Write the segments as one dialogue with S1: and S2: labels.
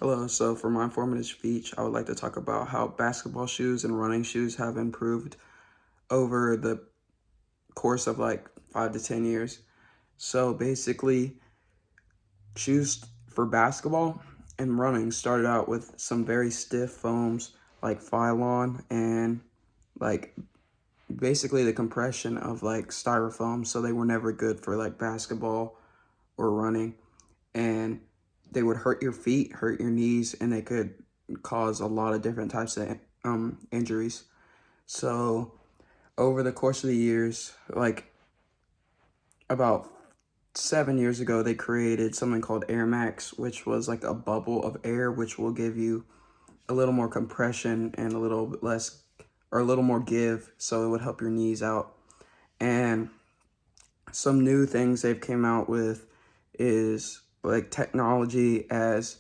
S1: Hello, so for my informative speech, I would like to talk about how basketball shoes and running shoes have improved over the course of like 5 to 10 years. So basically, shoes for basketball and running started out with some very stiff foams like Phylon and like basically the compression of like styrofoam. So they were never good for like basketball or running. And they would hurt your feet, hurt your knees, and they could cause a lot of different types of injuries. So over the course of the years, like about 7 years ago, they created something called Air Max, which was like a bubble of air, which will give you a little more compression and a little bit less or a little more give, so it would help your knees out. And some new things they've came out with is like technology as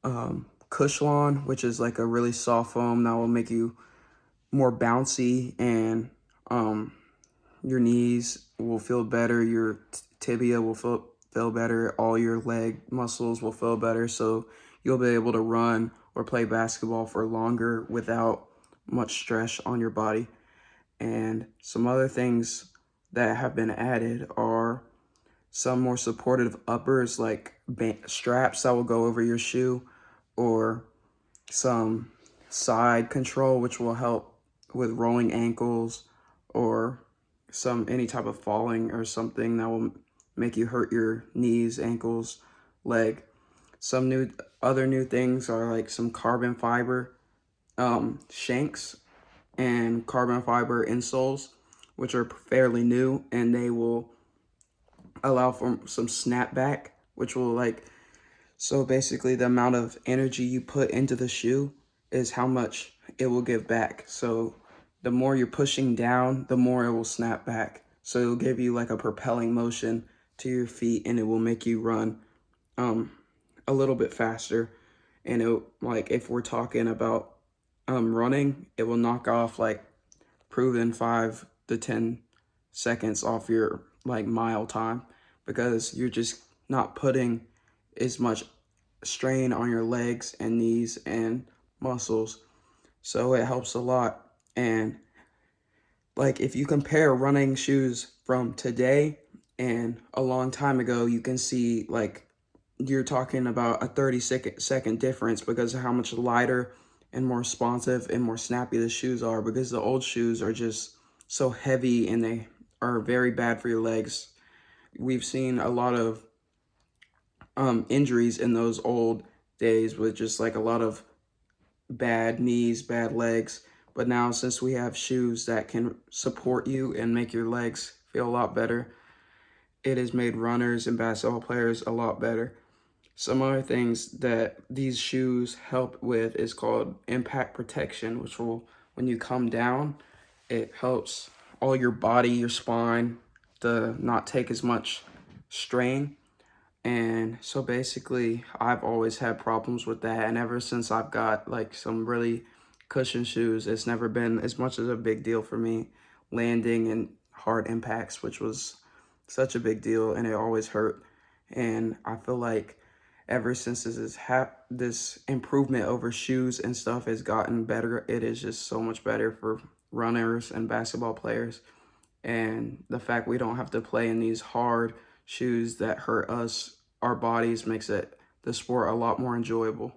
S1: Cushlon, which is like a really soft foam that will make you more bouncy, and um, your knees will feel better, your tibia will feel better, all your leg muscles will feel better, so you'll be able to run or play basketball for longer without much stress on your body. And some other things that have been added are some more supportive uppers like straps that will go over your shoe, or some side control which will help with rolling ankles, or some any type of falling or something that will make you hurt your knees, ankles, leg. Some new things are like some carbon fiber shanks and carbon fiber insoles, which are fairly new, and they will allow for some snapback, which will like, so basically the amount of energy you put into the shoe is how much it will give back. So the more you're pushing down, the more it will snap back. So it'll give you like a propelling motion to your feet, and it will make you run um a little bit faster. And it, like if we're talking about running, it will knock off like proven 5 to 10 seconds off your like mile time, because you're just not putting as much strain on your legs and knees and muscles. So it helps a lot. And like if you compare running shoes from today and a long time ago, you can see like you're talking about a 30-second difference because of how much lighter and more responsive and more snappy the shoes are, because the old shoes are just so heavy and they are very bad for your legs. We've seen a lot of injuries in those old days with just like a lot of bad knees, bad legs. But now, since we have shoes that can support you and make your legs feel a lot better, it has made runners and basketball players a lot better. Some other things that these shoes help with is called impact protection, which will, when you come down, it helps all your body, your spine, to not take as much strain. And so basically, I've always had problems with that. And ever since I've got like some really cushion shoes, it's never been as much as a big deal for me landing in hard impacts, which was such a big deal, and it always hurt. And I feel like ever since this improvement over shoes and stuff has gotten better, it is just so much better for runners and basketball players. And the fact we don't have to play in these hard shoes that hurt us, our bodies, makes it the sport a lot more enjoyable.